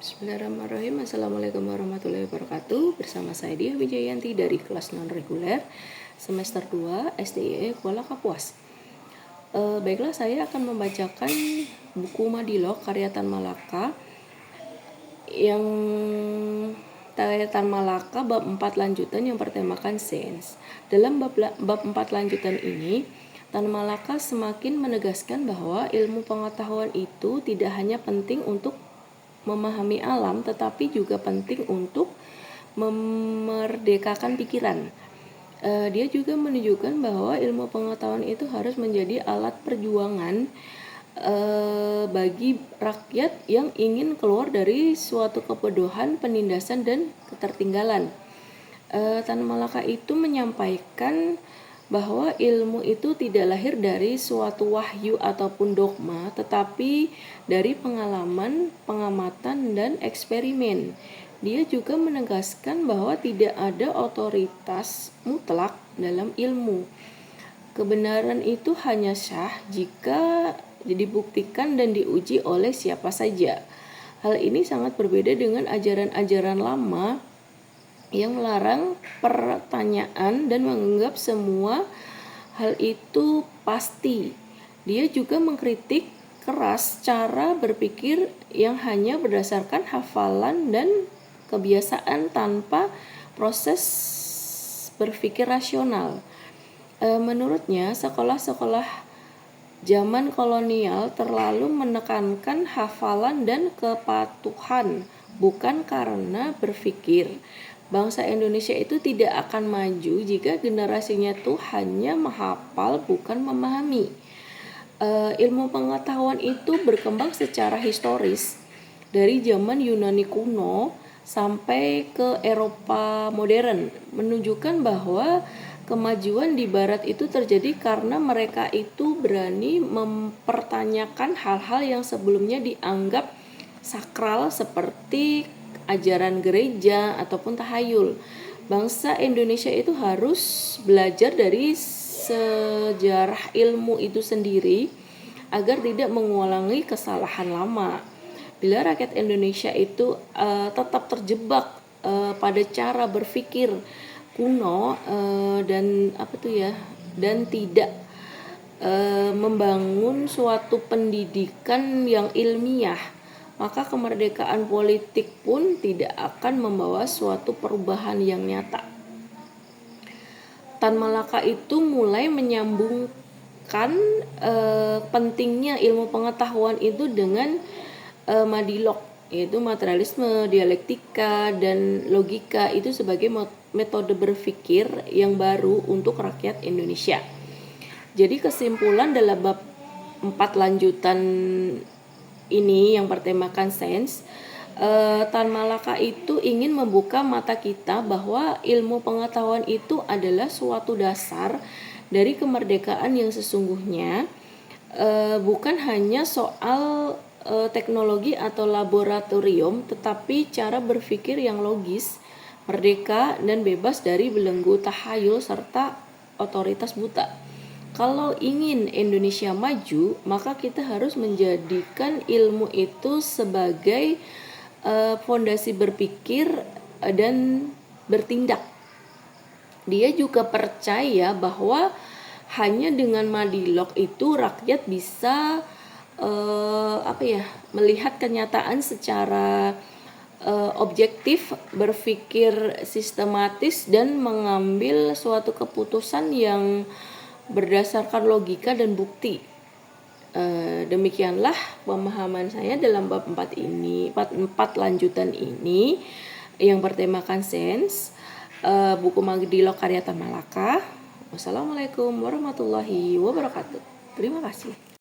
Bismillahirrahmanirrahim. Assalamualaikum warahmatullahi wabarakatuh. Bersama saya Diah Wijayanti dari kelas non-reguler semester 2 SDIE Kuala Kapuas. Baiklah, saya akan membacakan buku Madilog karya Tan Malaka yang Tan Malaka bab 4 lanjutan yang bertemakan sains. Dalam bab 4 lanjutan ini, Tan Malaka semakin menegaskan bahwa ilmu pengetahuan itu tidak hanya penting untuk memahami alam, tetapi juga penting untuk memerdekakan pikiran. Dia juga menunjukkan bahwa ilmu pengetahuan itu harus menjadi alat perjuangan bagi rakyat yang ingin keluar dari suatu kebodohan, penindasan, dan ketertinggalan. Tan Malaka itu menyampaikan bahwa ilmu itu tidak lahir dari suatu wahyu ataupun dogma, tetapi dari pengalaman, pengamatan, dan eksperimen. Dia juga menegaskan bahwa tidak ada otoritas mutlak dalam ilmu. Kebenaran itu hanya sah jika dibuktikan dan diuji oleh siapa saja. Hal ini sangat berbeda dengan ajaran-ajaran lama yang melarang pertanyaan dan menganggap semua hal itu pasti. Dia juga mengkritik keras cara berpikir yang hanya berdasarkan hafalan dan kebiasaan tanpa proses berpikir rasional. Menurutnya, sekolah-sekolah zaman kolonial terlalu menekankan hafalan dan kepatuhan, bukan karena berpikir. Bangsa Indonesia itu tidak akan maju jika generasinya tuh hanya menghafal, bukan memahami. Ilmu pengetahuan itu berkembang secara historis dari zaman Yunani kuno sampai ke Eropa modern, menunjukkan bahwa kemajuan di barat itu terjadi karena mereka itu berani mempertanyakan hal-hal yang sebelumnya dianggap sakral seperti ajaran gereja ataupun tahayul. Bangsa Indonesia itu harus belajar dari sejarah ilmu itu sendiri agar tidak mengulangi kesalahan lama. Bila rakyat Indonesia itu tetap terjebak pada cara berpikir kuno dan tidak membangun suatu pendidikan yang ilmiah, maka kemerdekaan politik pun tidak akan membawa suatu perubahan yang nyata. Tan Malaka itu mulai menyambungkan pentingnya ilmu pengetahuan itu dengan Madilog, yaitu materialisme, dialektika, dan logika itu sebagai metode berpikir yang baru untuk rakyat Indonesia. Jadi kesimpulan dalam bab 4 lanjutan ini yang bertemakan sains, Tan Malaka itu ingin membuka mata kita bahwa ilmu pengetahuan itu adalah suatu dasar dari kemerdekaan yang sesungguhnya, bukan hanya soal teknologi atau laboratorium, tetapi cara berpikir yang logis, merdeka, dan bebas dari belenggu tahayul serta otoritas buta. Kalau ingin Indonesia maju, maka kita harus menjadikan ilmu itu sebagai fondasi berpikir dan bertindak. Dia juga percaya bahwa hanya dengan Madilog itu rakyat bisa melihat kenyataan secara objektif, berpikir sistematis, dan mengambil suatu keputusan yang berdasarkan logika dan bukti. Demikianlah pemahaman saya dalam bab 4 lanjutan ini yang bertemakan sains, buku Madilog karya Tan Malaka. Wassalamualaikum warahmatullahi wabarakatuh. Terima kasih.